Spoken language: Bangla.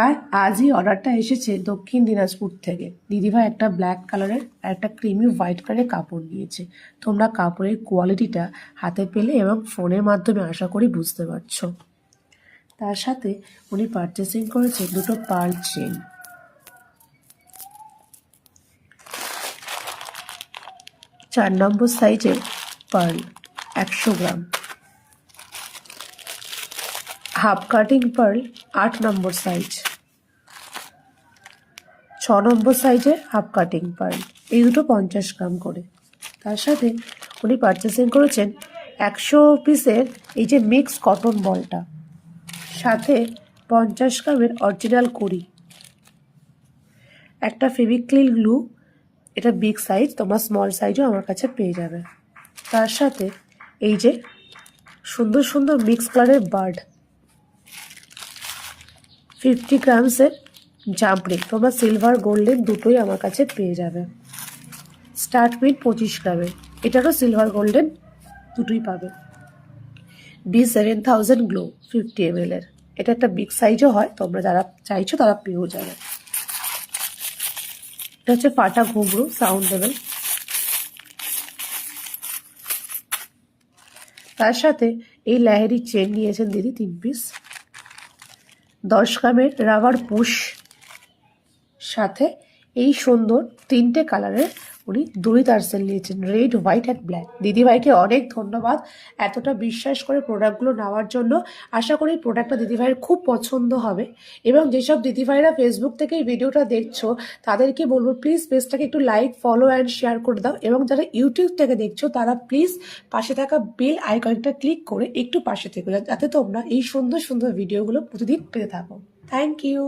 আর আজই অর্ডারটা এসেছে দক্ষিণ দিনাজপুর থেকে। দিদিভাই একটা ব্ল্যাক কালারের আর একটা ক্রিমি হোয়াইট কালারের কাপড় নিয়েছে। তোমরা কাপড়ের কোয়ালিটিটা হাতে পেলে এবং ফোনের মাধ্যমে আশা করি বুঝতে পারছো। তার সাথে উনি পারচেসিং করেছে দুটো পার্ল চেন, 4 নম্বর সাইজের পার্ল 100 গ্রাম, হাফ কাটিং পার্ল 8 নম্বর সাইজ, 6 নম্বর সাইজের হাফ কাটিং পার্ল, এই দুটো 50 গ্রাম করে। তার সাথে উনি পারচেসিং করেছেন 100 পিসের এই যে মিক্স কটন বলটা, সাথে 50 গ্রামের অরিজিনাল কুড়ি, একটা ফেভিক্রিল গ্লু, এটা বিগ সাইজ, তোমরা স্মল সাইজও আমার কাছে পেয়ে যাবে। তার সাথে এই যে সুন্দর সুন্দর মিক্স কালারের বার্ড, 50 গ্রামসের জাম্প রিং, তোমরা সিলভার গোল্ডেন দুটোই আমার কাছে পেয়ে যাবে। স্টার্ট পিন 25 গ্রামের, এটারও সিলভার গোল্ডেন দুটোই পাবে। B7000 গ্লো 50 ml এর, এটা একটা বিগ সাইজও হয়, তোমরা যারা চাইছো তারা পেয়েও যাবে। এটা হচ্ছে ফাটা ঘুঙরু সাউন্ড লেভেল। তার সাথে এই লাহেরি চেন নিয়েছেন দিদি 3 পিস, 10 গ্রামের রাবার পুশ, সাথে এই সুন্দর 3টে কালারের উনি দড়ি তারসেল নিয়েছেন, রেড, হোয়াইট অ্যান্ড ব্ল্যাক। দিদিভাইকে অনেক ধন্যবাদ এতটা বিশ্বাস করে প্রোডাক্টগুলো নেওয়ার জন্য। আশা করি প্রোডাক্টটা দিদিভাইয়ের খুব পছন্দ হবে। এবং যেসব দিদিভাইরা ফেসবুক থেকে এই ভিডিওটা দেখছো তাদেরকে বলবো প্লিজ পেজটাকে একটু লাইক, ফলো অ্যান্ড শেয়ার করে দাও। এবং যারা ইউটিউব থেকে দেখছো তারা প্লিজ পাশে থাকা বেল আইকনটা ক্লিক করে একটু পাশে থেকো, যাতে তোমরা এই সুন্দর সুন্দর ভিডিওগুলো প্রতিদিন পেতে থাকো। Thank you.